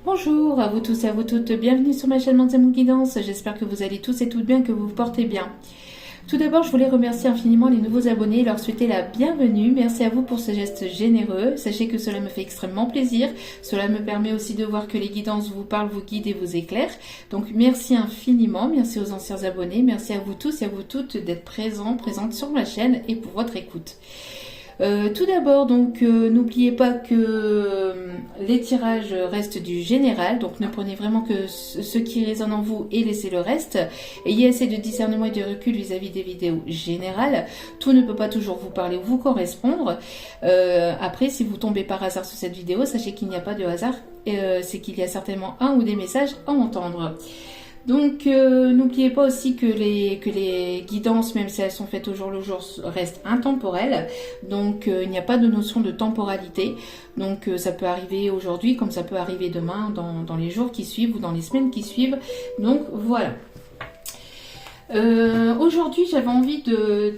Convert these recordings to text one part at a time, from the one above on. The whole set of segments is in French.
Bonjour à vous tous et à vous toutes, bienvenue sur ma chaîne Manzamou Guidance, j'espère que vous allez tous et toutes bien, que vous vous portez bien. Tout d'abord, je voulais remercier infiniment les nouveaux abonnés et leur souhaiter la bienvenue. Merci à vous pour ce geste généreux. Sachez que cela me fait extrêmement plaisir. Cela me permet aussi de voir que les guidances vous parlent, vous guident et vous éclairent. Donc merci infiniment, merci aux anciens abonnés, merci à vous tous et à vous toutes d'être présentes sur ma chaîne et pour votre écoute. Tout d'abord, donc n'oubliez pas que les tirages restent du général, donc ne prenez vraiment que ce qui résonne en vous et laissez le reste. Ayez assez de discernement et de recul vis-à-vis des vidéos générales. Tout ne peut pas toujours vous parler ou vous correspondre. Après, si vous tombez par hasard sur cette vidéo, sachez qu'il n'y a pas de hasard, c'est qu'il y a certainement un ou des messages à entendre. Donc n'oubliez pas aussi que les guidances, même si elles sont faites au jour le jour, restent intemporelles. Donc il n'y a pas de notion de temporalité. Donc ça peut arriver aujourd'hui comme ça peut arriver demain, dans les jours qui suivent ou dans les semaines qui suivent. Donc voilà. Aujourd'hui j'avais envie de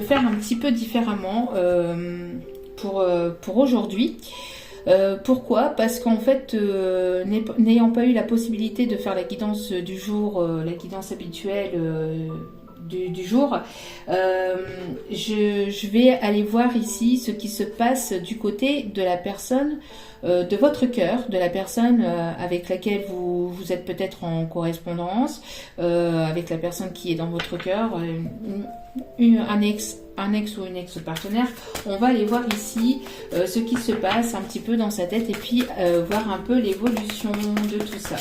faire un petit peu différemment pour aujourd'hui. Pourquoi? Parce qu'en fait, n'ayant pas eu la possibilité de faire la guidance du jour, la guidance habituelle du jour, je vais aller voir ici ce qui se passe du côté de la personne, de votre cœur, de la personne avec laquelle vous êtes peut-être en correspondance, avec la personne qui est dans votre cœur, un ex ou une ex-partenaire. On va aller voir ici ce qui se passe un petit peu dans sa tête et puis voir un peu l'évolution de tout ça.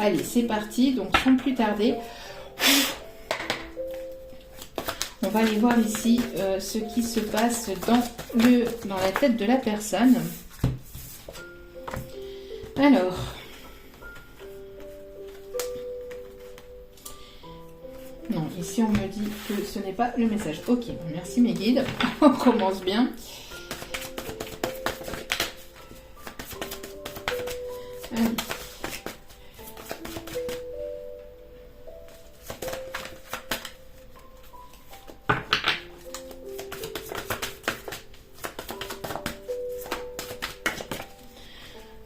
Allez, c'est parti. Donc sans plus tarder, on va aller voir ici ce qui se passe dans la tête de la personne. Alors, non, ici on me dit que ce n'est pas le message. Ok, merci mes guides. On commence bien. Allez.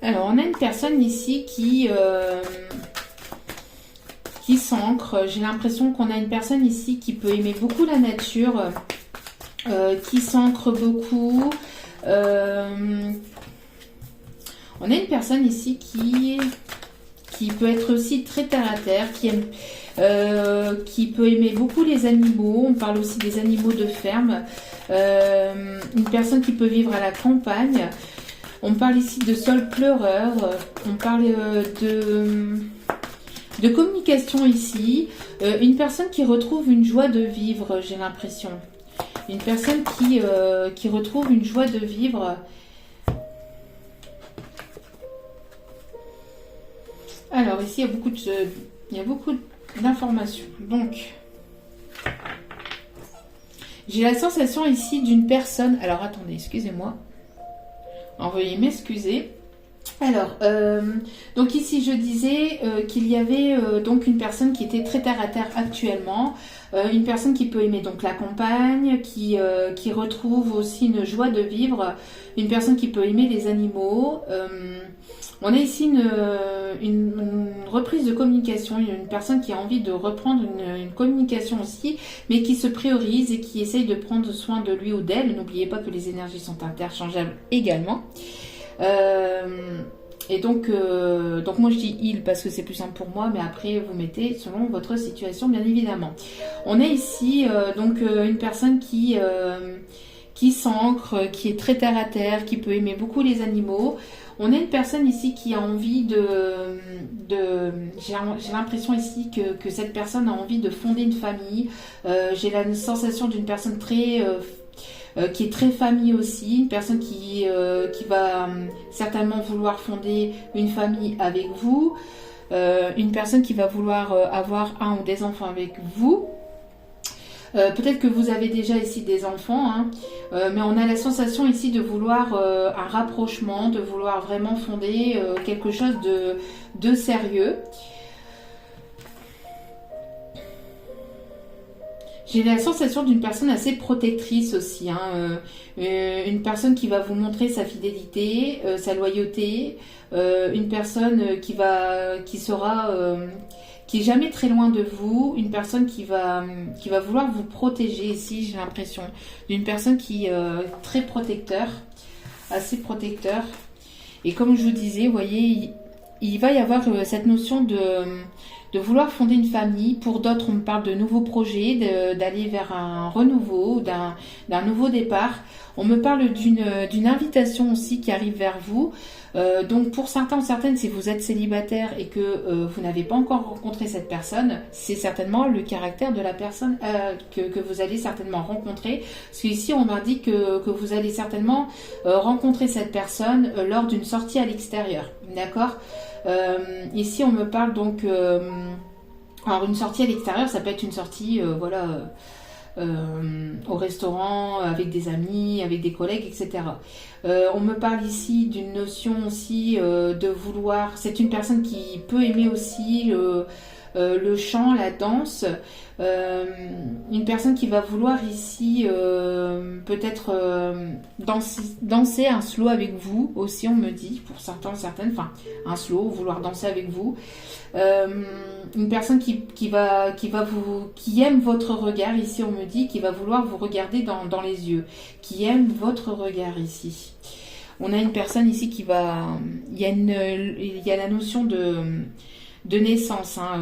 Alors, on a une personne ici qui s'ancre. J'ai l'impression qu'on a une personne ici qui peut aimer beaucoup la nature, qui s'ancre beaucoup. On a une personne ici qui peut être aussi très terre à terre, qui peut aimer beaucoup les animaux. On parle aussi des animaux de ferme. Une personne qui peut vivre à la campagne. On parle ici de sol pleureur, on parle de communication ici. Une personne qui retrouve une joie de vivre, j'ai l'impression. Une personne qui retrouve une joie de vivre. Alors ici, il y a beaucoup d'informations. Donc, j'ai la sensation ici d'une personne... Alors attendez, excusez-moi. Veuillez m'excuser. Alors, donc ici je disais qu'il y avait donc une personne qui était très terre à terre actuellement, une personne qui peut aimer donc la campagne, qui retrouve aussi une joie de vivre, une personne qui peut aimer les animaux. On a ici une reprise de communication, une personne qui a envie de reprendre une communication aussi, mais qui se priorise et qui essaye de prendre soin de lui ou d'elle. N'oubliez pas que les énergies sont interchangeables également. Et donc moi je dis il parce que c'est plus simple pour moi, mais après vous mettez selon votre situation bien évidemment. On a ici donc une personne qui s'ancre, qui est très terre à terre, qui peut aimer beaucoup les animaux. On a une personne ici qui a envie j'ai l'impression ici que cette personne a envie de fonder une famille. J'ai la sensation d'une personne qui est très famille aussi, une personne qui va certainement vouloir fonder une famille avec vous, une personne qui va vouloir avoir un ou des enfants avec vous. Peut-être que vous avez déjà ici des enfants, hein, mais on a la sensation ici de vouloir un rapprochement, de vouloir vraiment fonder quelque chose de sérieux. J'ai la sensation d'une personne assez protectrice aussi, hein, une personne qui va vous montrer sa fidélité, sa loyauté, une personne qui sera, qui est jamais très loin de vous, une personne qui va vouloir vous protéger ici, j'ai l'impression, d'une personne qui est très protecteur, assez protecteur. Et comme je vous disais, vous voyez, il va y avoir cette notion de vouloir fonder une famille. Pour d'autres, on me parle de nouveaux projets, d'aller vers un renouveau, d'un nouveau départ. On me parle d'une invitation aussi qui arrive vers vous. Donc pour certains ou certaines, si vous êtes célibataire et que vous n'avez pas encore rencontré cette personne, c'est certainement le caractère de la personne que vous allez certainement rencontrer. Parce qu'ici, on m'indique que vous allez certainement rencontrer cette personne lors d'une sortie à l'extérieur. D'accord ? Ici, on me parle donc... alors, une sortie à l'extérieur, ça peut être une sortie, voilà... au restaurant, avec des amis, avec des collègues, etc. On me parle ici d'une notion aussi de vouloir... C'est une personne qui peut aimer aussi le chant, la danse. Une personne qui va vouloir ici peut-être danser un slow avec vous aussi, on me dit, pour certains, certaines, enfin un slow, vouloir danser avec vous. Une personne qui aime votre regard ici, on me dit, qui va vouloir vous regarder dans les yeux, qui aime votre regard ici. On a une personne ici qui va... Il y a la notion de naissance, hein.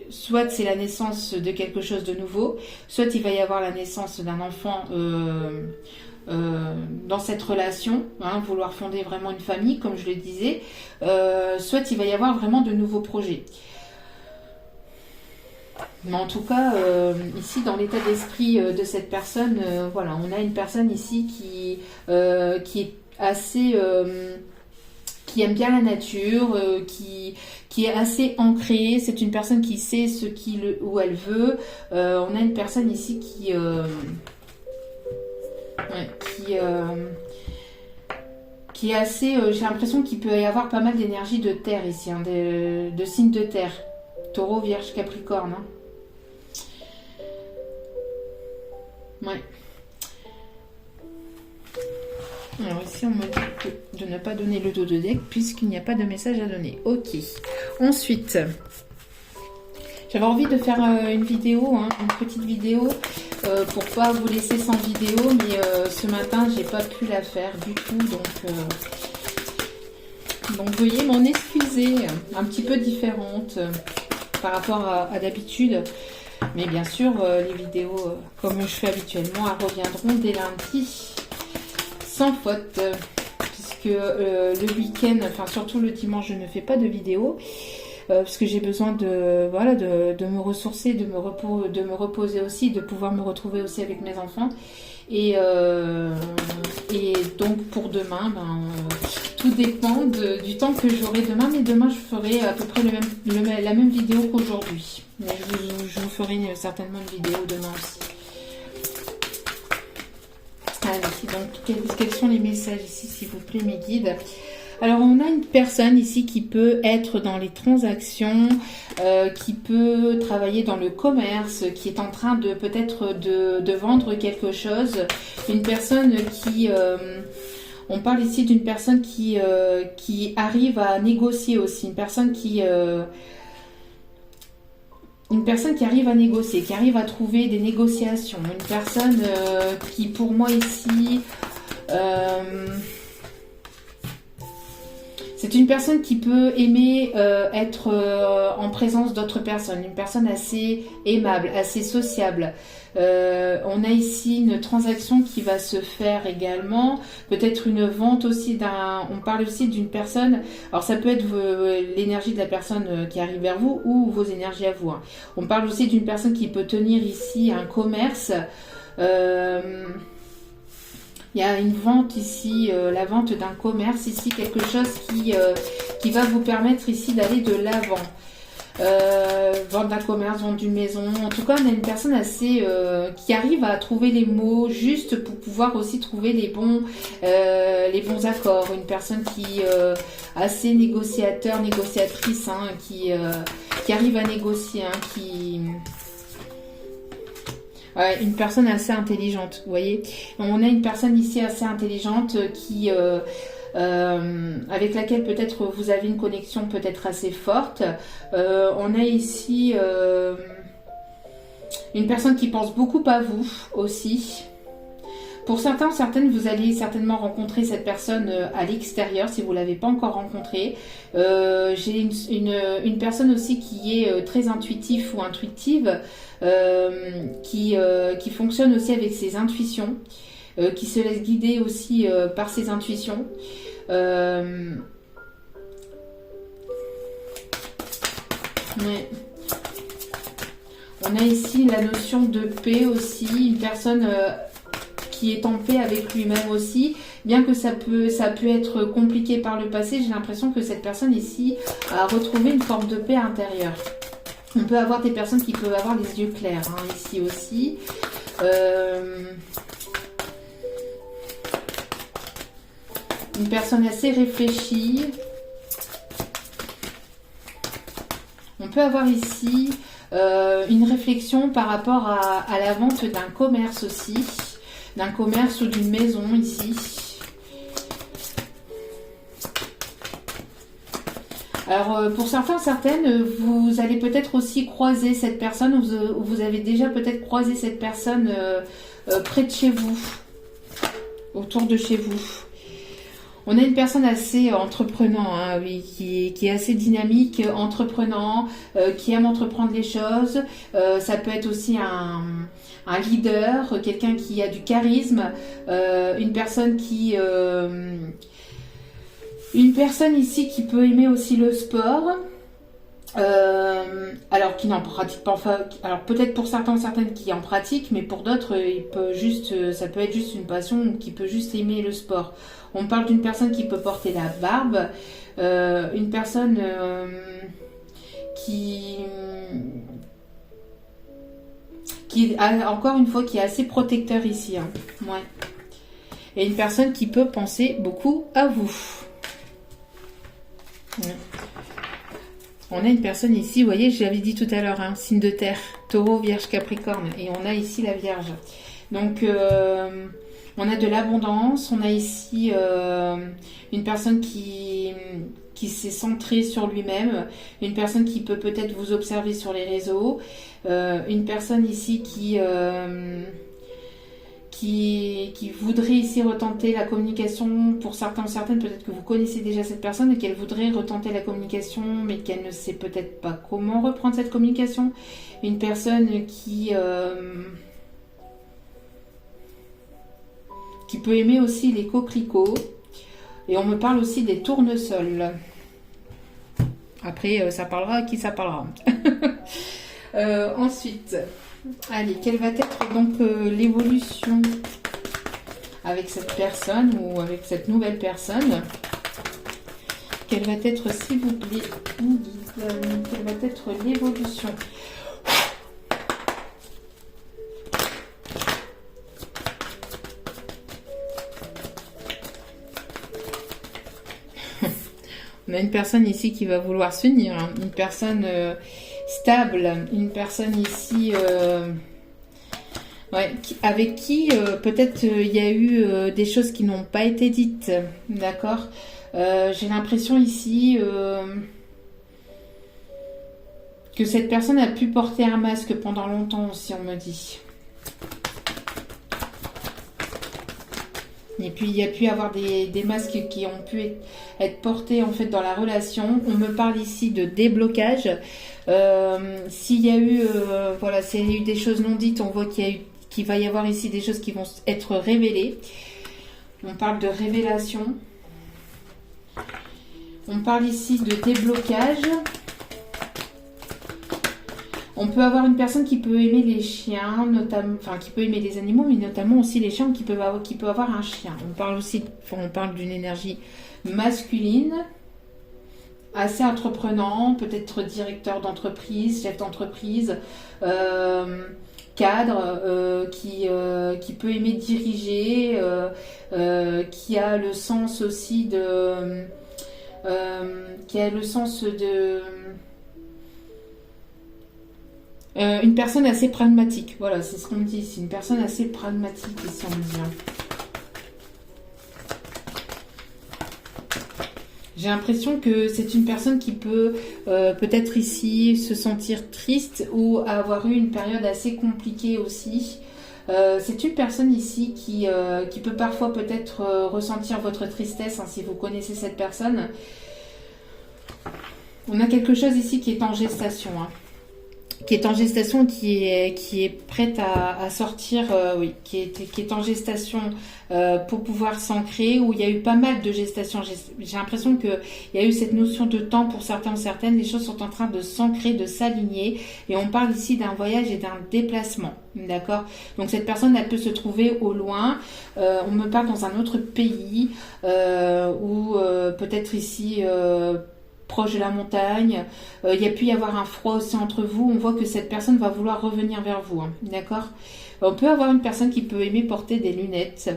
Soit c'est la naissance de quelque chose de nouveau, soit il va y avoir la naissance d'un enfant dans cette relation, hein, vouloir fonder vraiment une famille, comme je le disais, soit il va y avoir vraiment de nouveaux projets. Mais en tout cas, ici, dans l'état d'esprit de cette personne, voilà, on a une personne ici qui est assez... qui aime bien la nature, qui est assez ancrée. C'est une personne qui sait où elle veut. On a une personne ici qui est assez... j'ai l'impression qu'il peut y avoir pas mal d'énergie de terre ici, hein, de signes de terre. Taureau, Vierge, Capricorne. Hein. Ouais. Alors ici, on me dit de ne pas donner le dos de deck puisqu'il n'y a pas de message à donner. Ok. Ensuite, j'avais envie de faire une vidéo, hein, une petite vidéo pour pas vous laisser sans vidéo, mais ce matin, j'ai pas pu la faire du tout, donc veuillez m'en excuser, un petit peu différente par rapport à d'habitude. Mais bien sûr, les vidéos, comme je fais habituellement, elles reviendront dès lundi. Sans faute, puisque le week-end, enfin surtout le dimanche, je ne fais pas de vidéo, parce que j'ai besoin de me ressourcer, de me reposer aussi, de pouvoir me retrouver aussi avec mes enfants. Et donc pour demain, tout dépend du temps que j'aurai demain, mais demain je ferai à peu près la même vidéo qu'aujourd'hui. Je vous ferai certainement une vidéo demain aussi. Allez, donc quels sont les messages ici, s'il vous plaît, mes guides? Alors, on a une personne ici qui peut être dans les transactions, qui peut travailler dans le commerce, qui est en train de peut-être de vendre quelque chose. Une personne qui... on parle ici d'une personne qui arrive à négocier aussi. Une personne qui arrive à négocier, qui arrive à trouver des négociations. Une personne qui, pour moi ici, c'est une personne qui peut aimer être en présence d'autres personnes. Une personne assez aimable, assez sociable. On a ici une transaction qui va se faire également, peut-être une vente aussi on parle aussi d'une personne, alors ça peut être l'énergie de la personne qui arrive vers vous ou vos énergies à vous. Hein. On parle aussi d'une personne qui peut tenir ici un commerce. Il y a une vente ici, la vente d'un commerce ici, quelque chose qui va vous permettre ici d'aller de l'avant. Vente d'un commerce, vente d'une maison. En tout cas, on a une personne assez qui arrive à trouver les mots juste pour pouvoir aussi trouver les bons accords. Une personne qui assez négociatrice, hein, qui arrive à négocier, hein, Ouais, une personne assez intelligente, vous voyez. On a une personne ici assez intelligente qui, avec laquelle peut-être vous avez une connexion peut-être assez forte. On a ici une personne qui pense beaucoup à vous aussi. Pour certains, certaines, vous allez certainement rencontrer cette personne à l'extérieur si vous ne l'avez pas encore rencontrée. J'ai une personne aussi qui est très intuitif ou intuitive, qui fonctionne aussi avec ses intuitions, qui se laisse guider aussi par ses intuitions. Mais on a ici la notion de paix aussi, une personne qui est en paix avec lui-même aussi, bien que ça peut être compliqué par le passé. J'ai l'impression que cette personne ici a retrouvé une forme de paix intérieure. On peut avoir des personnes qui peuvent avoir les yeux clairs, hein, ici aussi. Une personne assez réfléchie. On peut avoir ici une réflexion par rapport à la vente d'un commerce aussi. D'un commerce ou d'une maison ici. Alors pour certains, certaines, vous allez peut-être aussi croiser cette personne, ou vous avez déjà peut-être croisé cette personne près de chez vous, autour de chez vous. On a une personne assez entreprenant, hein, oui, qui est assez dynamique, entreprenant, qui aime entreprendre les choses. Ça peut être aussi un leader, quelqu'un qui a du charisme, une personne ici qui peut aimer aussi le sport. Alors qui n'en pratique pas, enfin, alors peut-être pour certains, certaines qui en pratiquent, mais pour d'autres, ça peut être juste une passion, qui peut juste aimer le sport. On parle d'une personne qui peut porter la barbe, une personne qui encore une fois, qui est assez protecteur ici, hein. Ouais. Et une personne qui peut penser beaucoup à vous. Ouais. On a une personne ici, vous voyez, je l'avais dit tout à l'heure, hein, signe de terre, taureau, vierge, capricorne. Et on a ici la vierge. Donc, on a de l'abondance. On a ici une personne qui s'est centrée sur lui-même. Une personne qui peut peut-être vous observer sur les réseaux. Une personne ici qui voudrait ici retenter la communication. Pour certains, certaines, peut-être que vous connaissez déjà cette personne et qu'elle voudrait retenter la communication, mais qu'elle ne sait peut-être pas comment reprendre cette communication. Une personne qui peut aimer aussi les coquelicots. Et on me parle aussi des tournesols. Après, ça parlera à qui ça parlera. Ensuite, allez, quelle va être donc l'évolution avec cette personne ou avec cette nouvelle personne? Quelle va être, s'il vous plaît, quelle va être l'évolution? On a une personne ici qui va vouloir s'unir, hein. Une personne stable, une personne ici ouais, avec qui peut-être il y a eu des choses qui n'ont pas été dites, d'accord. J'ai l'impression ici que cette personne a pu porter un masque pendant longtemps aussi, on me dit. Et puis il y a pu avoir des masques qui ont pu être portés en fait dans la relation. On me parle ici de déblocage. S'il y a eu voilà, s'il y a eu des choses non dites, on voit qu'il va y avoir ici des choses qui vont être révélées. On parle de révélation. On parle ici de déblocage. On peut avoir une personne qui peut aimer les chiens, notamment, enfin qui peut aimer les animaux, mais notamment aussi les chiens, qui peut avoir un chien. On parle d'une énergie masculine, assez entreprenant, peut-être directeur d'entreprise, chef d'entreprise, cadre, qui peut aimer diriger, qui a le sens aussi Une personne assez pragmatique, voilà, c'est ce qu'on me dit ici. Une personne assez pragmatique ici, on me dit. J'ai l'impression que c'est une personne qui peut peut-être ici se sentir triste ou avoir eu une période assez compliquée aussi. C'est une personne ici qui peut parfois peut-être ressentir votre tristesse, hein, si vous connaissez cette personne. On a quelque chose ici qui est en gestation, hein. Qui est en gestation, qui est prête à sortir, oui, qui est en gestation pour pouvoir s'ancrer, où il y a eu pas mal de gestation. J'ai l'impression qu'il y a eu cette notion de temps pour certains ou certaines. Les choses sont en train de s'ancrer, de s'aligner. Et on parle ici d'un voyage et d'un déplacement. D'accord? Donc cette personne, elle peut se trouver au loin. On me parle dans un autre pays, ou peut-être ici... proche de la montagne, il y a pu y avoir un froid aussi entre vous, on voit que cette personne va vouloir revenir vers vous, hein, d'accord? On peut avoir une personne qui peut aimer porter des lunettes,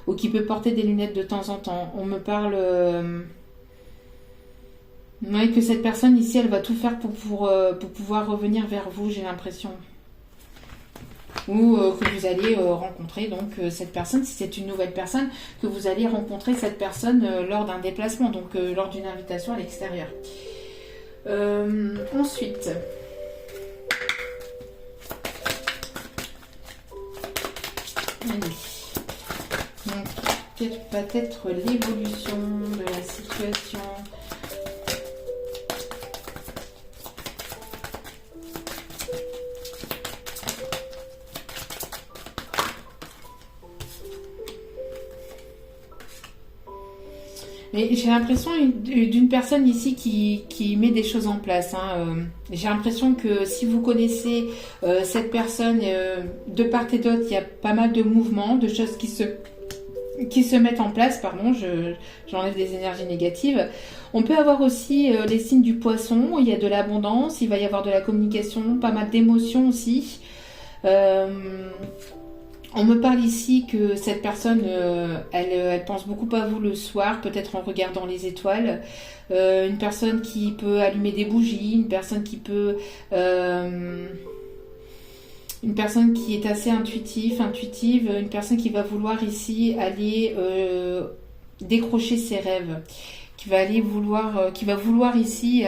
ou qui peut porter des lunettes de temps en temps. On me parle... ouais, que cette personne ici, elle va tout faire pour pouvoir revenir vers vous, j'ai l'impression. Ou que vous allez rencontrer donc cette personne, si c'est une nouvelle personne, que vous allez rencontrer cette personne lors d'un déplacement, donc lors d'une invitation à l'extérieur. Ensuite, allez. Donc, quelle va être l'évolution de la situation ? Mais j'ai l'impression d'une personne ici qui met des choses en place, hein. J'ai l'impression que si vous connaissez cette personne, de part et d'autre, il y a pas mal de mouvements, de choses qui se mettent en place. Pardon, j'enlève des énergies négatives. On peut avoir aussi les signes du poisson, il y a de l'abondance, il va y avoir de la communication, pas mal d'émotions aussi. On me parle ici que cette personne, elle pense beaucoup à vous le soir, peut-être en regardant les étoiles. Une personne qui peut allumer des bougies, une personne qui peut... une personne qui est assez intuitive, une personne qui va vouloir ici aller décrocher ses rêves, qui va vouloir ici...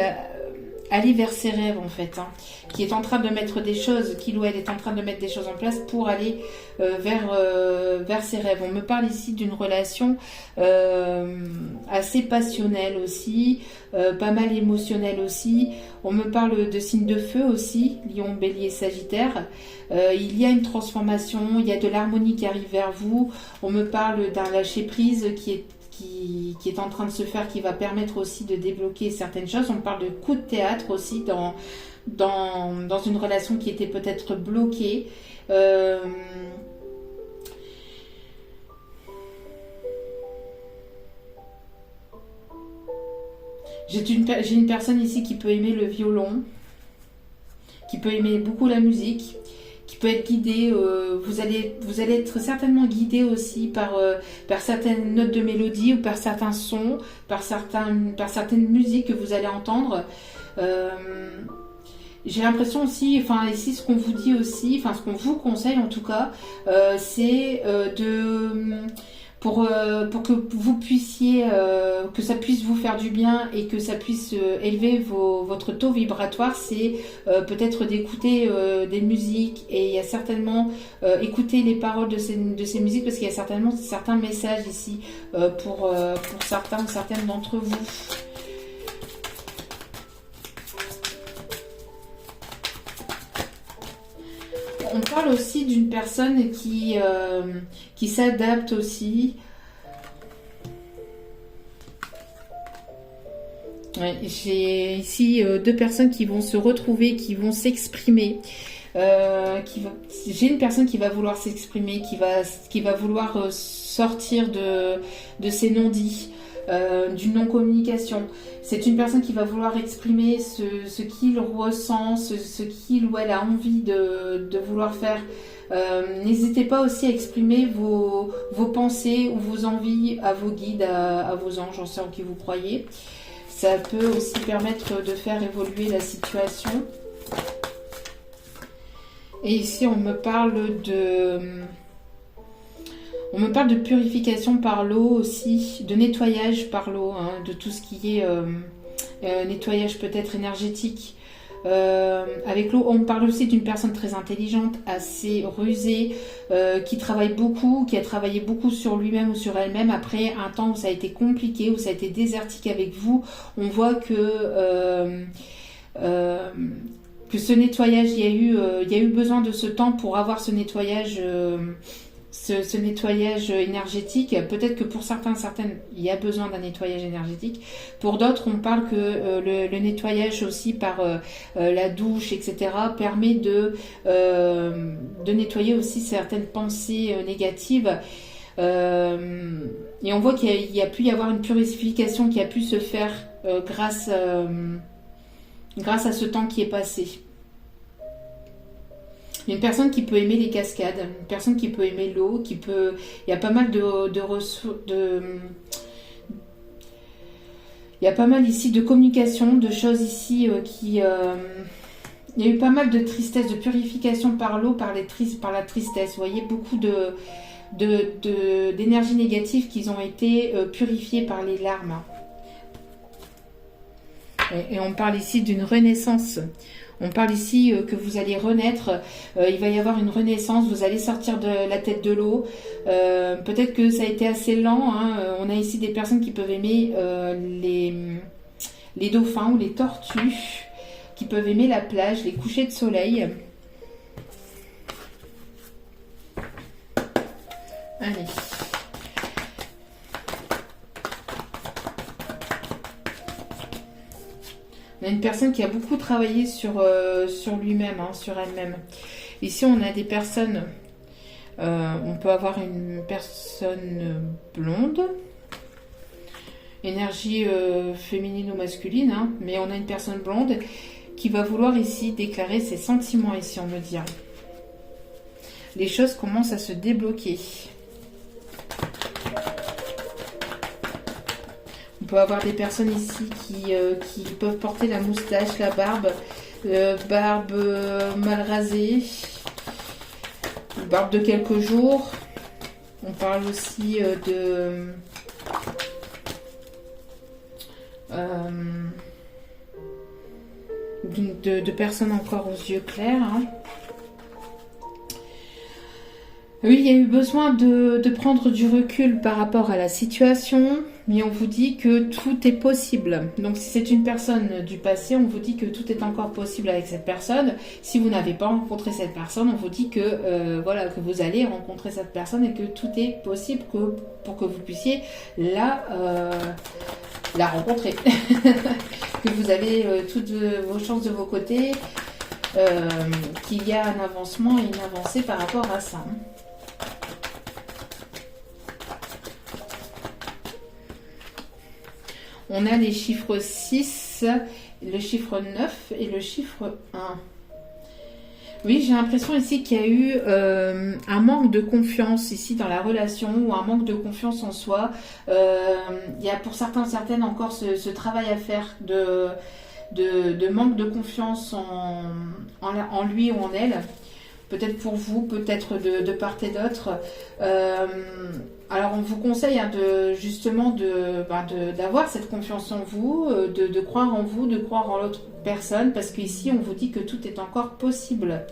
aller vers ses rêves en fait, hein, qui est en train de mettre des choses, qu'il ou elle est en train de mettre des choses en place pour aller vers ses rêves. On me parle ici d'une relation assez passionnelle aussi, pas mal émotionnelle aussi. On me parle de signes de feu aussi, Lion, Bélier, Sagittaire. Il y a une transformation, il y a de l'harmonie qui arrive vers vous. On me parle d'un lâcher-prise qui est en train de se faire, qui va permettre aussi de débloquer certaines choses. On parle de coup de théâtre aussi dans une relation qui était peut-être bloquée. J'ai une personne ici qui peut aimer le violon, qui peut aimer beaucoup la musique, qui peut être guidé, vous allez être certainement guidé aussi par certaines notes de mélodie ou par certains sons, par certaines musiques que vous allez entendre. J'ai l'impression aussi, enfin ici ce qu'on vous dit aussi, enfin ce qu'on vous conseille en tout cas, c'est pour que vous puissiez, que ça puisse vous faire du bien et que ça puisse élever votre taux vibratoire, c'est peut-être d'écouter des musiques, et il y a certainement écouter les paroles de ces musiques, parce qu'il y a certainement certains messages ici pour certains ou certaines d'entre vous. On parle aussi d'une personne qui s'adapte aussi. Ouais, j'ai ici deux personnes qui vont se retrouver, qui vont s'exprimer. J'ai une personne qui va vouloir s'exprimer, qui va vouloir sortir de ses non-dits. D'une non-communication. C'est une personne qui va vouloir exprimer ce qu'il ressent, ce qu'il ou elle a envie de vouloir faire. N'hésitez pas aussi à exprimer vos pensées ou vos envies à vos guides, à vos anges, en ceux en qui vous croyez. Ça peut aussi permettre de faire évoluer la situation. Et ici, on me parle de purification par l'eau aussi, de nettoyage par l'eau, hein, de tout ce qui est nettoyage peut-être énergétique. Avec l'eau, on parle aussi d'une personne très intelligente, assez rusée, qui travaille beaucoup, qui a travaillé beaucoup sur lui-même ou sur elle-même. Après un temps où ça a été compliqué, où ça a été désertique avec vous, on voit que ce nettoyage, il y a eu besoin de ce temps pour avoir ce nettoyage, ce nettoyage énergétique. Peut-être que pour certaines, il y a besoin d'un nettoyage énergétique. Pour d'autres, on parle que le nettoyage aussi par la douche, etc., permet de nettoyer aussi certaines pensées négatives. Et on voit qu'il y a pu y avoir une purification qui a pu se faire grâce à ce temps qui est passé. Une personne qui peut aimer les cascades, une personne qui peut aimer l'eau, il y a pas mal il y a pas mal ici de communication, de choses ici il y a eu pas mal de tristesse, de purification par l'eau, par la tristesse. Vous voyez, beaucoup d'énergie négative qui ont été purifiées par les larmes. Et on parle ici d'une renaissance. On parle ici que vous allez renaître, il va y avoir une renaissance, vous allez sortir de la tête de l'eau. Peut-être que ça a été assez lent, hein. On a ici des personnes qui peuvent aimer les dauphins ou les tortues, qui peuvent aimer la plage, les couchers de soleil. Allez. On a une personne qui a beaucoup travaillé sur lui-même, hein, sur elle-même. Ici, on a des personnes... on peut avoir une personne blonde, énergie féminine ou masculine, hein, mais on a une personne blonde qui va vouloir ici déclarer ses sentiments, ici, on me dit. Les choses commencent à se débloquer. On peut avoir des personnes ici qui peuvent porter la moustache, la barbe, mal rasée, barbe de quelques jours. On parle aussi de personnes encore aux yeux clairs, hein. Oui, il y a eu besoin de prendre du recul par rapport à la situation, mais on vous dit que tout est possible. Donc si c'est une personne du passé, on vous dit que tout est encore possible avec cette personne. Si vous n'avez pas rencontré cette personne, on vous dit que que vous allez rencontrer cette personne et que tout est possible pour que vous puissiez la rencontrer. Que vous avez toutes vos chances de vos côtés, qu'il y a un avancement et une avancée par rapport à ça. On a les chiffres 6, le chiffre 9 et le chiffre 1. Oui, j'ai l'impression ici qu'il y a eu un manque de confiance ici dans la relation ou un manque de confiance en soi. Il y a pour certaines encore ce travail à faire de manque de confiance en lui ou en elle. Peut-être pour vous, peut-être de part et d'autre. Alors on vous conseille d'avoir cette confiance en vous, de croire en vous, de croire en l'autre personne, parce qu'ici on vous dit que tout est encore possible.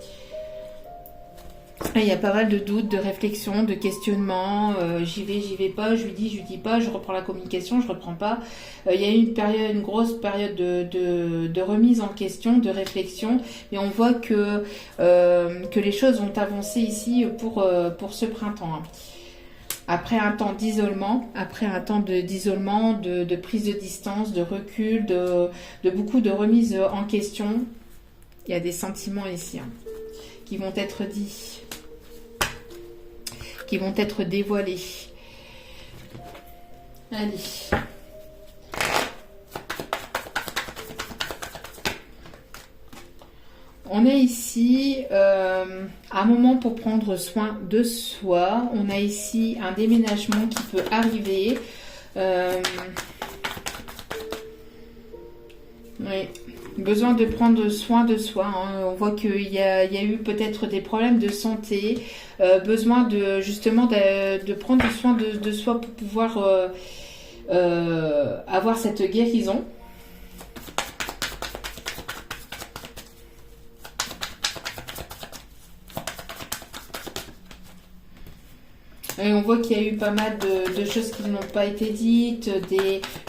Et il y a pas mal de doutes, de réflexions, de questionnements. J'y vais pas, je lui dis pas, je reprends la communication, je reprends pas. Il y a eu une grosse période de remise en question, de réflexion, et on voit que les choses vont avancer ici pour ce printemps, hein. Après un temps d'isolement, de prise de distance, de recul, de beaucoup de remise en question, il y a des sentiments ici, hein, qui vont être dits, qui vont être dévoilés. Allez. On a ici un moment pour prendre soin de soi. On a ici un déménagement qui peut arriver. Oui. Besoin de prendre soin de soi. Hein. On voit qu'il y a eu peut-être des problèmes de santé. Besoin de justement de prendre soin de soi pour pouvoir avoir cette guérison. Et on voit qu'il y a eu pas mal de choses qui n'ont pas été dites,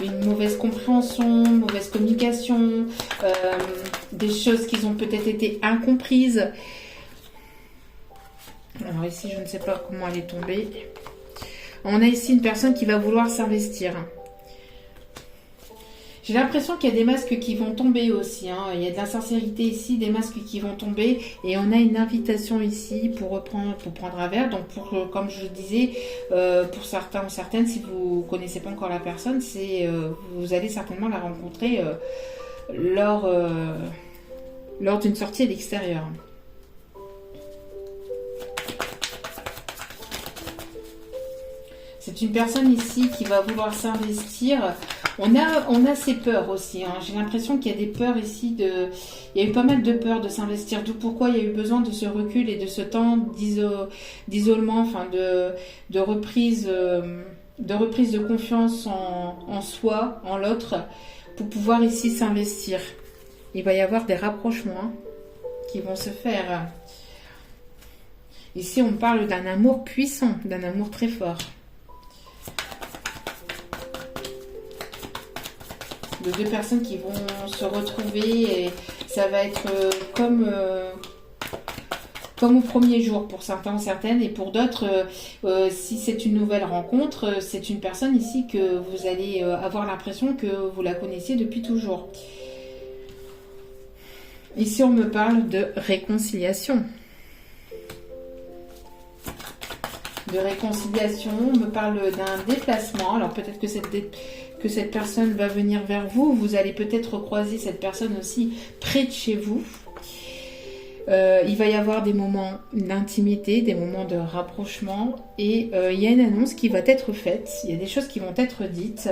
une mauvaise compréhension, mauvaise communication, des choses qui ont peut-être été incomprises. Alors ici, je ne sais pas comment elle est tombée. On a ici une personne qui va vouloir s'investir. J'ai l'impression qu'il y a des masques qui vont tomber aussi. Hein. Il y a de l'insincérité ici, des masques qui vont tomber. Et on a une invitation ici pour prendre un verre. Donc, comme je le disais, pour certains ou certaines, si vous ne connaissez pas encore la personne, vous allez certainement la rencontrer lors d'une sortie à l'extérieur. C'est une personne ici qui va vouloir s'investir. On a ses peurs aussi. Hein. J'ai l'impression qu'il y a des peurs ici. Il y a eu pas mal de peurs de s'investir. D'où pourquoi il y a eu besoin de ce recul et de ce temps d'isolement, enfin de reprise de confiance en soi, en l'autre, pour pouvoir ici s'investir. Il va y avoir des rapprochements qui vont se faire. Ici, on parle d'un amour puissant, d'un amour très fort. De deux personnes qui vont se retrouver et ça va être comme au premier jour pour certains ou certaines, et pour d'autres, si c'est une nouvelle rencontre, c'est une personne ici que vous allez avoir l'impression que vous la connaissiez depuis toujours. Ici, on me parle de réconciliation. De réconciliation, on me parle d'un déplacement. Alors peut-être que cette personne va venir vers vous. Vous allez peut-être croiser cette personne aussi près de chez vous. Il va y avoir des moments d'intimité, des moments de rapprochement. Et il y a une annonce qui va être faite. Il y a des choses qui vont être dites.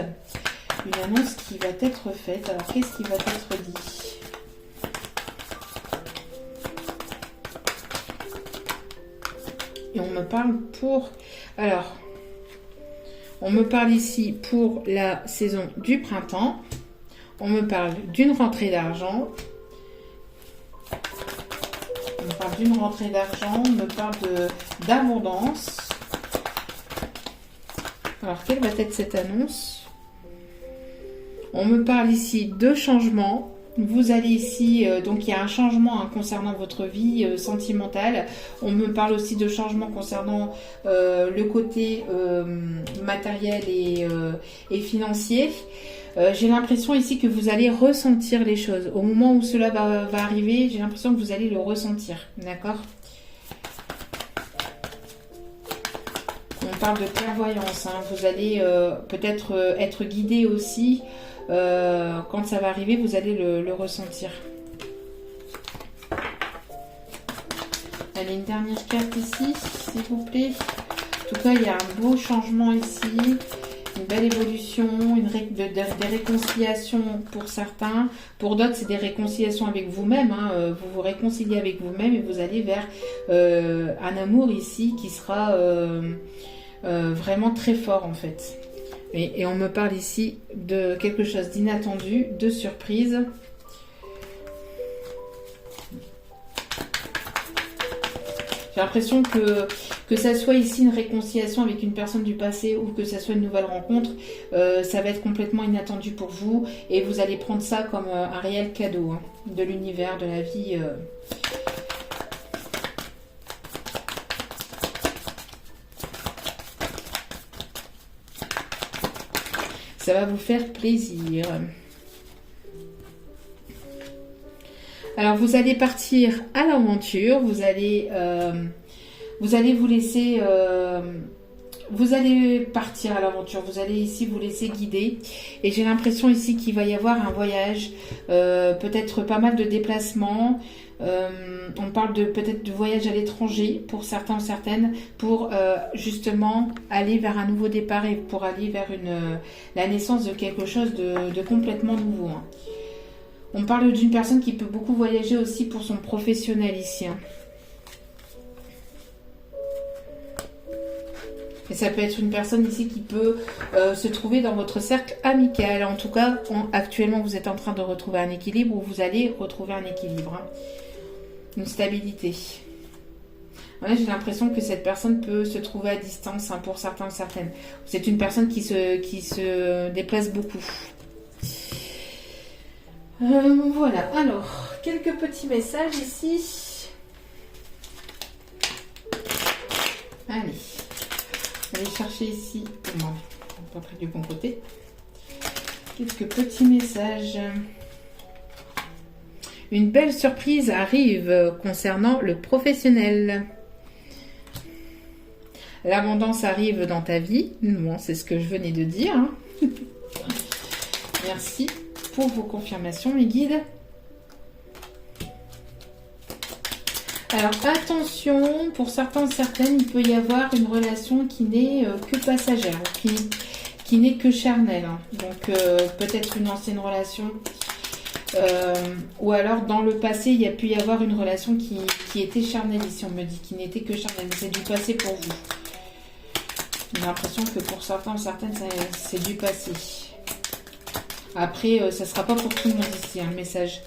Une annonce qui va être faite. Alors qu'est-ce qui va être dit ? Et on me parle on me parle ici pour la saison du printemps. On me parle d'une rentrée d'argent. On me parle d'une rentrée d'argent. On me parle d'abondance. Alors, quelle va être cette annonce ? On me parle ici de changement. Vous allez ici, donc il y a un changement concernant votre vie sentimentale. On me parle aussi de changement concernant le côté matériel et financier. J'ai l'impression ici que vous allez ressentir les choses. Au moment où cela va arriver, j'ai l'impression que vous allez le ressentir. D'accord ? On parle de clairvoyance. Hein. Vous allez peut-être être guidé aussi. Quand ça va arriver, vous allez le ressentir. Allez, une dernière carte ici, s'il vous plaît. En tout cas, il y a un beau changement ici, une belle évolution, des réconciliations pour certains. Pour d'autres, c'est des réconciliations avec vous-même. Hein. Vous vous réconciliez avec vous-même et vous allez vers un amour ici qui sera vraiment très fort en fait. Et on me parle ici de quelque chose d'inattendu, de surprise. J'ai l'impression que ça soit ici une réconciliation avec une personne du passé ou que ça soit une nouvelle rencontre, ça va être complètement inattendu pour vous et vous allez prendre ça comme un réel cadeau de l'univers, de la vie. Ça va vous faire plaisir. Alors, vous allez partir à l'aventure. Vous allez vous laisser... vous allez partir à l'aventure. Vous allez ici vous laisser guider. Et j'ai l'impression ici qu'il va y avoir un voyage. Peut-être pas mal de déplacements. On parle peut-être de voyage à l'étranger pour certains ou certaines, pour justement aller vers un nouveau départ et pour aller vers la naissance de quelque chose de complètement nouveau. Hein. On parle d'une personne qui peut beaucoup voyager aussi pour son professionnel ici. Hein. Et ça peut être une personne ici qui peut se trouver dans votre cercle amical. En tout cas, actuellement, vous êtes en train de retrouver un équilibre ou vous allez retrouver un équilibre. Hein. Une stabilité. Voilà, j'ai l'impression que cette personne peut se trouver à distance, hein, pour certains ou certaines. C'est une personne qui se déplace beaucoup. Voilà, alors, quelques petits messages ici. Allez. Allez chercher ici. Non, pas pris du bon côté. Quelques petits messages. Une belle surprise arrive concernant le professionnel. L'abondance arrive dans ta vie. Bon, c'est ce que je venais de dire. Hein. Merci pour vos confirmations, mes guides. Alors attention, pour certains et certaines, il peut y avoir une relation qui n'est que passagère, qui n'est que charnelle. Hein. Donc peut-être une ancienne relation, ou alors dans le passé, il y a pu y avoir une relation qui était charnelle, ici on me dit, qui n'était que charnelle. C'est du passé pour vous. J'ai l'impression que pour certains ou certaines, c'est du passé. Après, ça ne sera pas pour tout le monde ici, un message.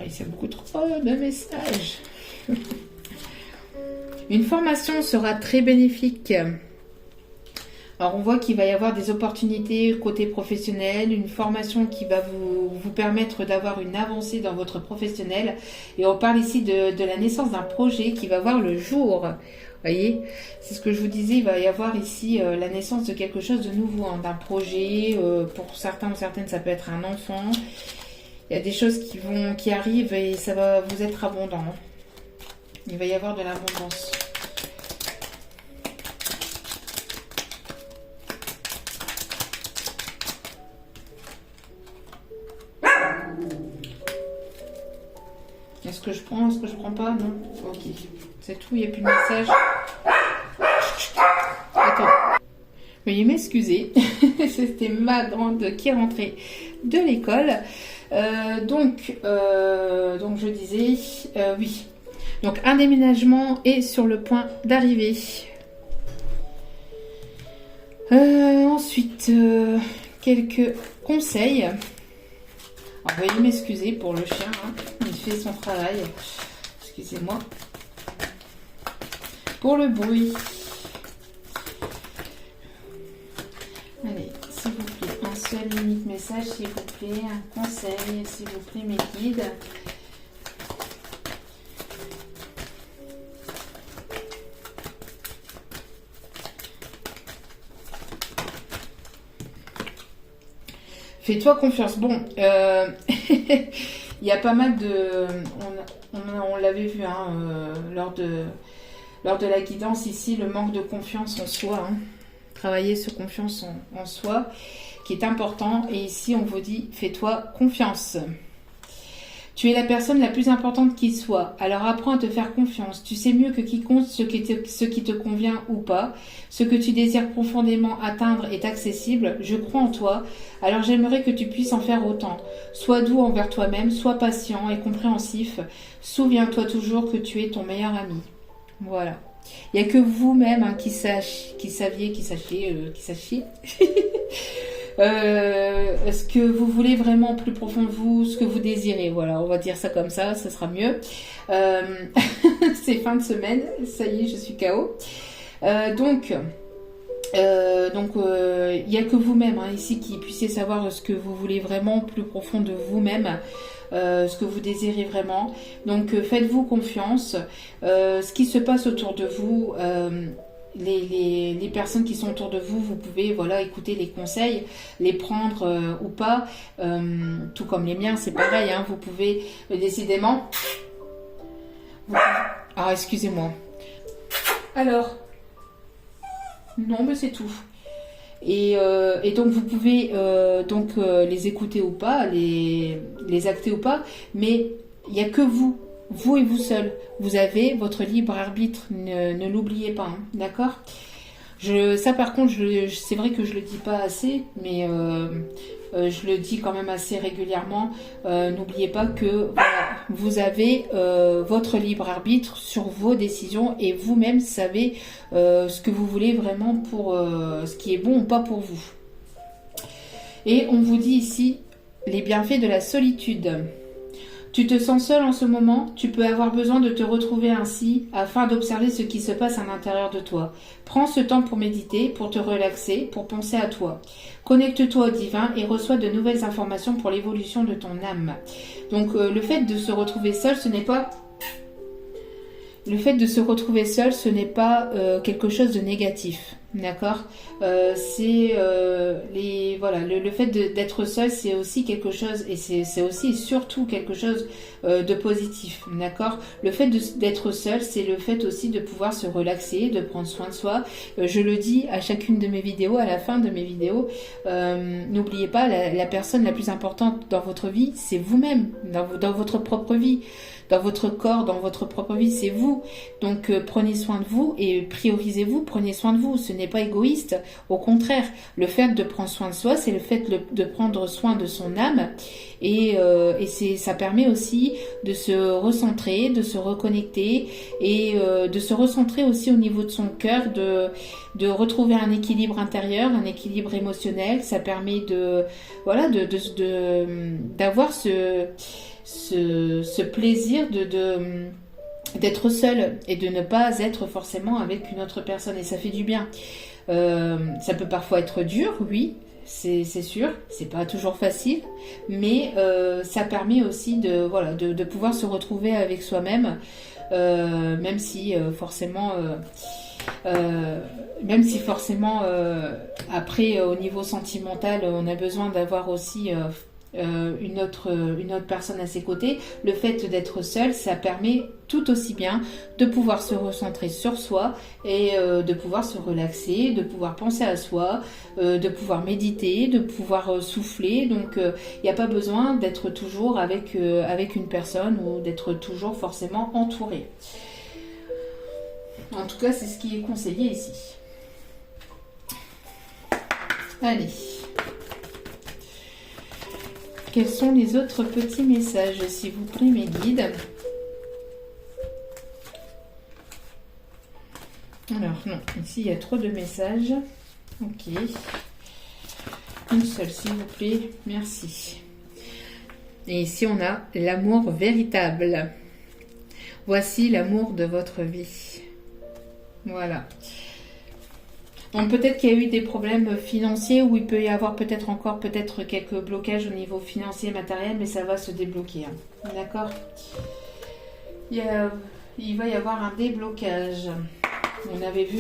Il y a beaucoup trop de messages. Une formation sera très bénéfique. Alors, on voit qu'il va y avoir des opportunités côté professionnel, une formation qui va vous permettre d'avoir une avancée dans votre professionnel. Et on parle ici de la naissance d'un projet qui va voir le jour. Vous voyez, c'est ce que je vous disais, il va y avoir ici la naissance de quelque chose de nouveau, hein, d'un projet. Pour certains ou certaines, ça peut être un enfant. Il y a des choses qui arrivent et ça va vous être abondant. Il va y avoir de l'abondance. Est-ce que je prends? Est-ce que je prends pas? Non. Ok. C'est tout, il n'y a plus de message. Attends. Veuillez m'excuser. C'était ma grande qui est rentrée de l'école. Donc je disais, oui. Donc un déménagement est sur le point d'arriver. Ensuite, quelques conseils. Alors, veuillez m'excuser pour le chien, hein. Il fait son travail. Excusez-moi. Pour le bruit. Allez, s'il vous plaît, un seul unique message, s'il vous plaît, un conseil, s'il vous plaît, mes guides. Fais-toi confiance. Bon, il y a pas mal de... On l'avait vu, hein, lors de la guidance ici, le manque de confiance en soi. Hein. Travailler sur confiance en soi, qui est important. Et ici, on vous dit, fais-toi confiance. Tu es la personne la plus importante qui soit. Alors apprends à te faire confiance. Tu sais mieux que quiconque ce qui te convient ou pas. Ce que tu désires profondément atteindre est accessible. Je crois en toi. Alors j'aimerais que tu puisses en faire autant. Sois doux envers toi-même. Sois patient et compréhensif. Souviens-toi toujours que tu es ton meilleur ami. Voilà. Il n'y a que vous-même, hein, qui sachiez ce que vous voulez vraiment plus profond de vous, ce que vous désirez. Voilà, on va dire ça comme ça sera mieux. C'est fin de semaine, ça y est, je suis KO. Donc, il n'y a que vous-même, hein, ici, qui puissiez savoir ce que vous voulez vraiment plus profond de vous-même. Ce que vous désirez vraiment. Donc faites-vous confiance. Ce qui se passe autour de vous, les personnes qui sont autour de vous, vous pouvez écouter les conseils, les prendre ou pas. Tout comme les miens, c'est pareil. Hein, vous pouvez décidément... Ah, excusez-moi. Alors, non, mais c'est tout. Et donc vous pouvez les écouter ou pas, les acter ou pas, mais il n'y a que vous et vous seul. Vous avez votre libre arbitre, ne l'oubliez pas, hein, d'accord? Ça par contre, c'est vrai que je le dis pas assez, mais je le dis quand même assez régulièrement, n'oubliez pas que voilà, vous avez votre libre arbitre sur vos décisions et vous-même savez ce que vous voulez vraiment pour ce qui est bon ou pas pour vous. Et on vous dit ici les bienfaits de la solitude. Tu te sens seul en ce moment, tu peux avoir besoin de te retrouver ainsi afin d'observer ce qui se passe à l'intérieur de toi. Prends ce temps pour méditer, pour te relaxer, pour penser à toi. Connecte-toi au divin et reçois de nouvelles informations pour l'évolution de ton âme. Donc le fait de se retrouver seul, ce n'est pas... Le fait de se retrouver seul, ce n'est pas quelque chose de négatif. D'accord, c'est voilà, le fait d'être seul, c'est aussi quelque chose, et c'est aussi et surtout quelque chose de positif. D'accord, le fait d'être seul, c'est le fait aussi de pouvoir se relaxer, de prendre soin de soi. Je le dis à chacune de mes vidéos, à la fin de mes vidéos, n'oubliez pas, la personne la plus importante dans votre vie, c'est vous-même, dans votre propre vie. Dans votre corps, dans votre propre vie, c'est vous. Donc prenez soin de vous et priorisez-vous, prenez soin de vous. Ce n'est pas égoïste. Au contraire, le fait de prendre soin de soi, c'est le fait de prendre soin de son âme. Et ça permet aussi de se recentrer, de se reconnecter et de se recentrer aussi au niveau de son cœur, de retrouver un équilibre intérieur, un équilibre émotionnel. Ça permet d'avoir ce plaisir d'être seul et de ne pas être forcément avec une autre personne, et ça fait du bien. Ça peut parfois être dur, oui, c'est sûr, c'est pas toujours facile, mais ça permet aussi de pouvoir se retrouver avec soi-même, même si forcément après au niveau sentimental on a besoin d'avoir aussi une autre personne à ses côtés. Le fait d'être seul, ça permet tout aussi bien de pouvoir se recentrer sur soi et de pouvoir se relaxer, de pouvoir penser à soi, de pouvoir méditer, de pouvoir souffler. Donc il n'y a pas besoin d'être toujours avec une personne ou d'être toujours forcément entouré. En tout cas, c'est ce qui est conseillé ici. Allez. Quels sont les autres petits messages, s'il vous plaît, mes guides? Alors, non, ici, il y a trop de messages. Ok. Une seule, s'il vous plaît. Merci. Et ici, on a l'amour véritable. Voici l'amour de votre vie. Voilà. Donc peut-être qu'il y a eu des problèmes financiers ou il peut y avoir peut-être encore quelques blocages au niveau financier et matériel, mais ça va se débloquer. Hein. D'accord ? Il va y avoir un déblocage. On avait vu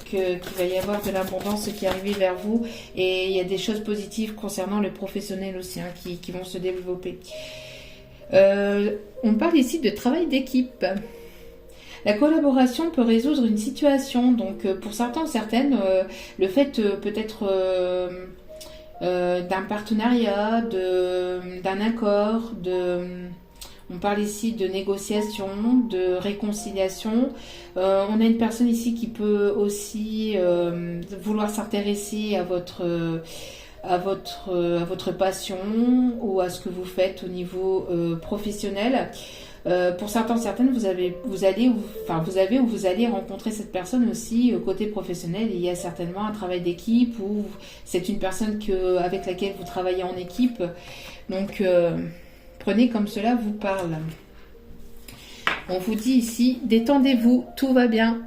qu'il va y avoir de l'abondance qui arrive vers vous et il y a des choses positives concernant le professionnel aussi qui vont se développer. On parle ici de travail d'équipe. La collaboration peut résoudre une situation. Donc pour certaines, le fait peut-être d'un partenariat, d'un accord, on parle ici de négociation, de réconciliation. On a une personne ici qui peut aussi vouloir s'intéresser à votre passion ou à ce que vous faites au niveau professionnel. Pour certaines, vous allez rencontrer cette personne aussi côté professionnel. Il y a certainement un travail d'équipe ou c'est une personne avec laquelle vous travaillez en équipe. Donc, prenez comme cela vous parle. On vous dit ici, détendez-vous, tout va bien.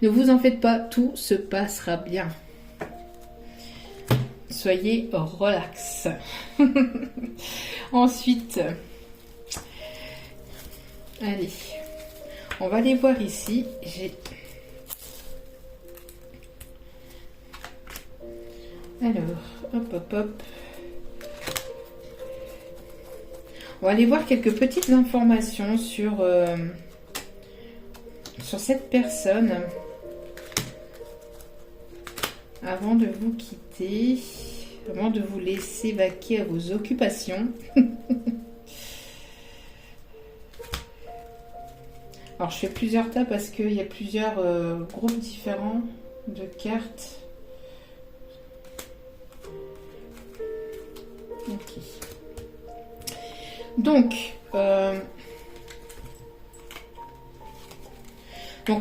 Ne vous en faites pas, tout se passera bien. Soyez relax. Ensuite... Allez, on va aller voir ici. Alors, hop. On va aller voir quelques petites informations sur cette personne avant de vous quitter, avant de vous laisser vaquer à vos occupations. Alors, je fais plusieurs tas parce qu'il y a plusieurs groupes différents de cartes. Ok. Donc, on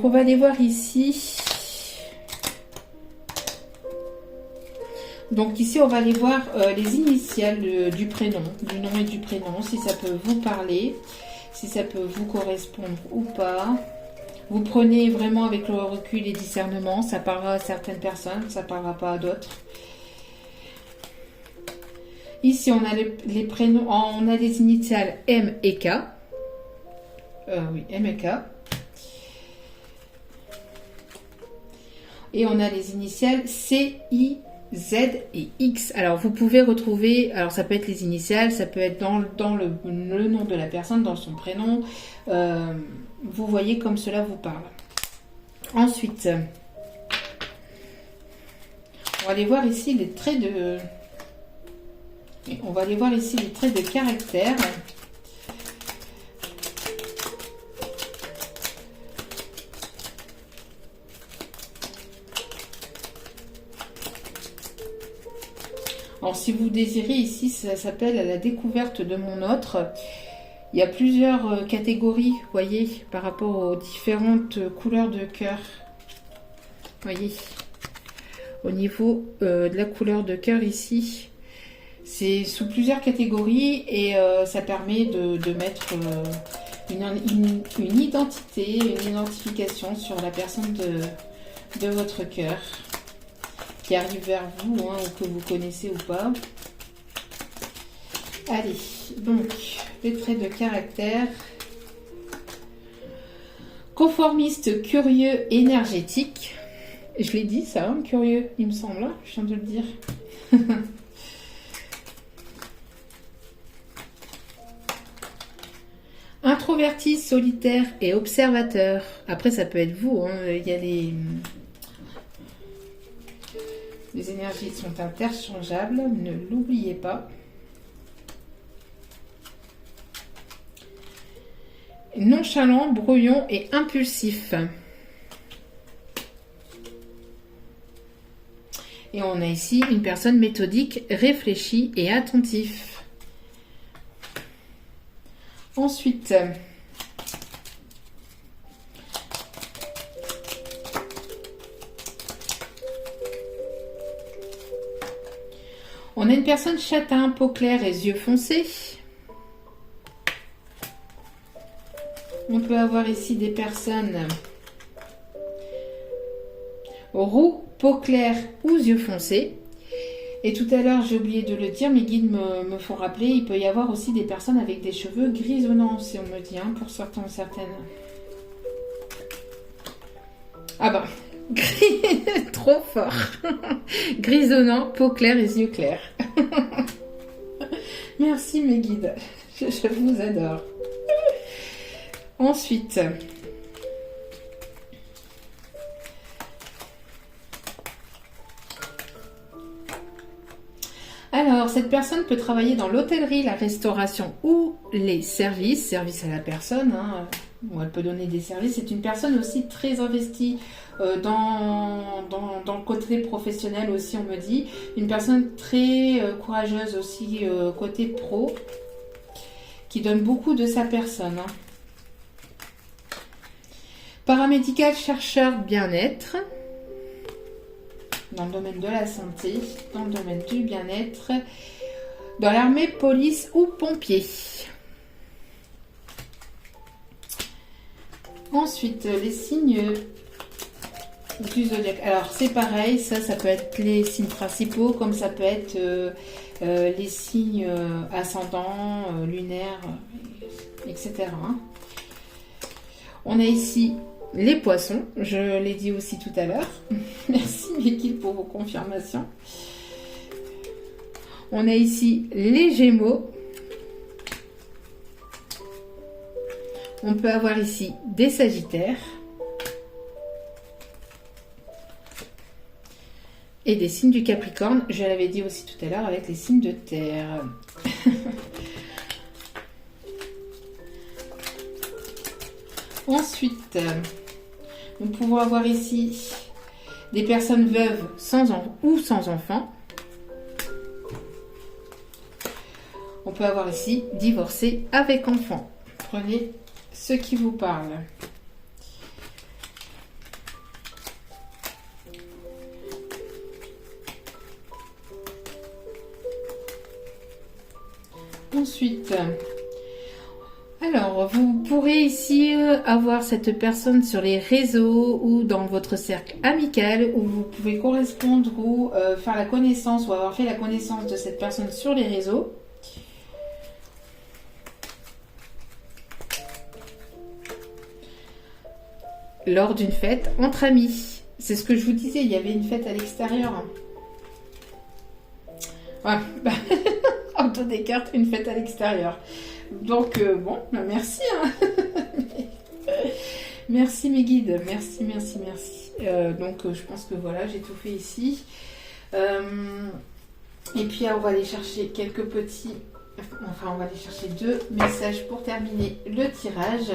va aller voir ici. Donc ici, on va aller voir les initiales du prénom, du nom et du prénom, si ça peut vous parler, si ça peut vous correspondre ou pas. Vous prenez vraiment avec le recul et discernement, ça parlera à certaines personnes, ça parlera pas à d'autres. Ici, on a les prénoms, on a les initiales M et K. Oui, M et K. Et on a les initiales C, I, Z et X. Alors, vous pouvez retrouver, alors ça peut être les initiales, ça peut être dans le nom de la personne, dans son prénom. Vous voyez comme cela vous parle. Ensuite, on va aller voir ici les traits de... On va aller voir ici les traits de caractère. Alors, si vous désirez, ici, ça s'appelle la découverte de mon autre. Il y a plusieurs catégories, vous voyez, par rapport aux différentes couleurs de cœur. Vous voyez, au niveau de la couleur de cœur ici, c'est sous plusieurs catégories et ça permet de mettre une identité, une identification sur la personne de votre cœur qui arrive vers vous, hein, ou que vous connaissez ou pas. Allez, donc, les traits de caractère. Conformiste, curieux, énergétique. Je l'ai dit ça, hein, curieux, il me semble, hein, je viens de le dire. Introverti, solitaire et observateur. Après, ça peut être vous, hein, il y a les énergies sont interchangeables, ne l'oubliez pas. Nonchalant, brouillon et impulsif. Et on a ici une personne méthodique, réfléchie et attentif. Ensuite, on a une personne châtain, peau claire et yeux foncés. On peut avoir ici des personnes roux, peau claire ou yeux foncés. Et tout à l'heure, j'ai oublié de le dire, mes guides me font rappeler, il peut y avoir aussi des personnes avec des cheveux grisonnants, si on me dit, hein, pour certaines. Ah bah, trop fort. Grisonnant, peau claire et yeux clairs. Merci mes guides, je vous adore. Ensuite, alors cette personne peut travailler dans l'hôtellerie, la restauration ou les services à la personne, hein, où elle peut donner des services. C'est une personne aussi très investie dans le côté professionnel aussi, on me dit. Une personne très courageuse aussi côté pro, qui donne beaucoup de sa personne, hein. Paramédical, chercheur bien-être, dans le domaine de la santé, dans le domaine du bien-être, dans l'armée, police ou pompier. Ensuite, les signes du zodiaque. Alors, c'est pareil, ça peut être les signes principaux, comme ça peut être les signes ascendants, lunaires, etc. On a ici les poissons, je l'ai dit aussi tout à l'heure. Merci l'équipe pour vos confirmations. On a ici les Gémeaux. On peut avoir ici des Sagittaires. Et des signes du Capricorne. Je l'avais dit aussi tout à l'heure avec les signes de terre. Ensuite, nous pouvons avoir ici des personnes veuves ou sans enfants. On peut avoir ici divorcé avec enfant. Prenez ce qui vous parle. Ensuite, alors vous pourrez ici avoir cette personne sur les réseaux ou dans votre cercle amical où vous pouvez correspondre ou faire la connaissance ou avoir fait la connaissance de cette personne sur les réseaux. Lors d'une fête entre amis. C'est ce que je vous disais, il y avait une fête à l'extérieur. Ouais, bah, Anto Descartes, une fête à l'extérieur. Donc, bon, bah, merci. Hein. Merci mes guides, merci. Donc, je pense que voilà, j'ai tout fait ici. Et puis, on va aller chercher quelques petits... Enfin, on va aller chercher 2 messages pour terminer le tirage.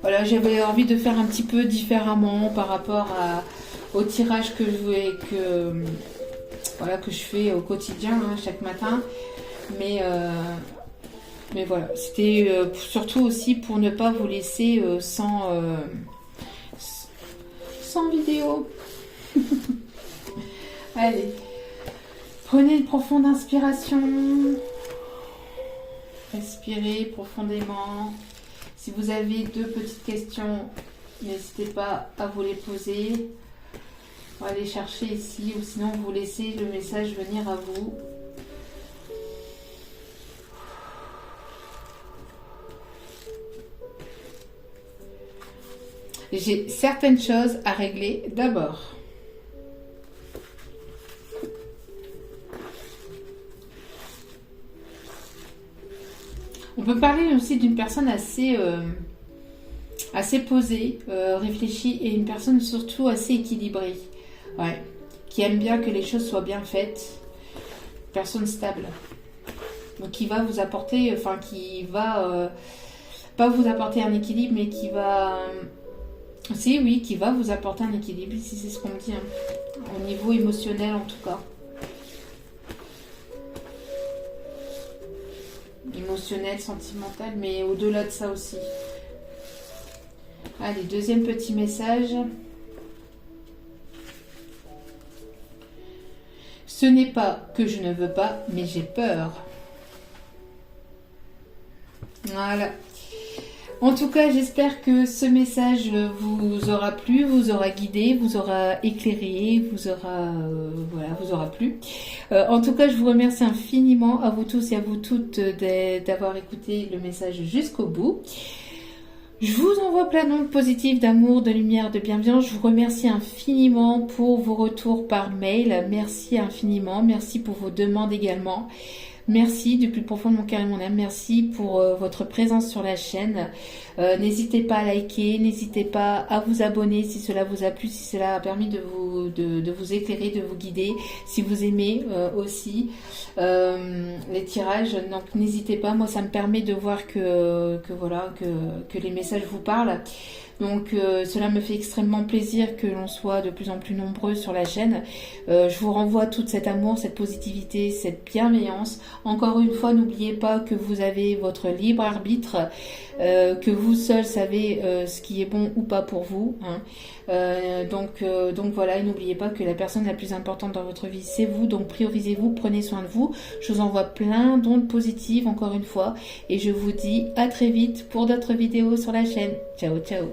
Voilà, j'avais envie de faire un petit peu différemment par rapport au tirage que je fais au quotidien, hein, chaque matin. Mais voilà, c'était surtout aussi pour ne pas vous laisser sans vidéo. Allez, prenez une profonde inspiration. Respirez profondément. Si vous avez 2 petites questions, n'hésitez pas à vous les poser. On va aller chercher ici, ou sinon vous laissez le message venir à vous. J'ai certaines choses à régler d'abord. On peut parler aussi d'une personne assez posée, réfléchie et une personne surtout assez équilibrée. Ouais. Qui aime bien que les choses soient bien faites. Personne stable. Donc qui va vous apporter, enfin qui va pas vous apporter un équilibre, mais qui va... qui va vous apporter un équilibre, si c'est ce qu'on me dit. Hein. Au niveau émotionnel en tout cas. Émotionnel, sentimental, mais au-delà de ça aussi. Allez, deuxième petit message. Ce n'est pas que je ne veux pas, mais j'ai peur. Voilà. En tout cas, j'espère que ce message vous aura plu, vous aura guidé, vous aura éclairé, vous aura plu. En tout cas, je vous remercie infiniment à vous tous et à vous toutes d'avoir écouté le message jusqu'au bout. Je vous envoie plein d'ondes positives, d'amour, de lumière, de bienveillance. Je vous remercie infiniment pour vos retours par mail. Merci infiniment. Merci pour vos demandes également. Merci du plus profond de mon cœur et de mon âme. Merci pour votre présence sur la chaîne. N'hésitez pas à liker, n'hésitez pas à vous abonner si cela vous a plu, si cela a permis de vous éclairer, de vous guider. Si vous aimez aussi les tirages, donc n'hésitez pas. Moi, ça me permet de voir que les messages vous parlent. Donc cela me fait extrêmement plaisir que l'on soit de plus en plus nombreux sur la chaîne. Je vous renvoie tout cet amour, cette positivité, cette bienveillance. Encore une fois, n'oubliez pas que vous avez votre libre arbitre, que vous seul savez ce qui est bon ou pas pour vous. Hein. Donc voilà, et n'oubliez pas que la personne la plus importante dans votre vie, c'est vous. Donc priorisez-vous, prenez soin de vous. Je vous envoie plein d'ondes positives encore une fois. Et je vous dis à très vite pour d'autres vidéos sur la chaîne. Ciao, ciao.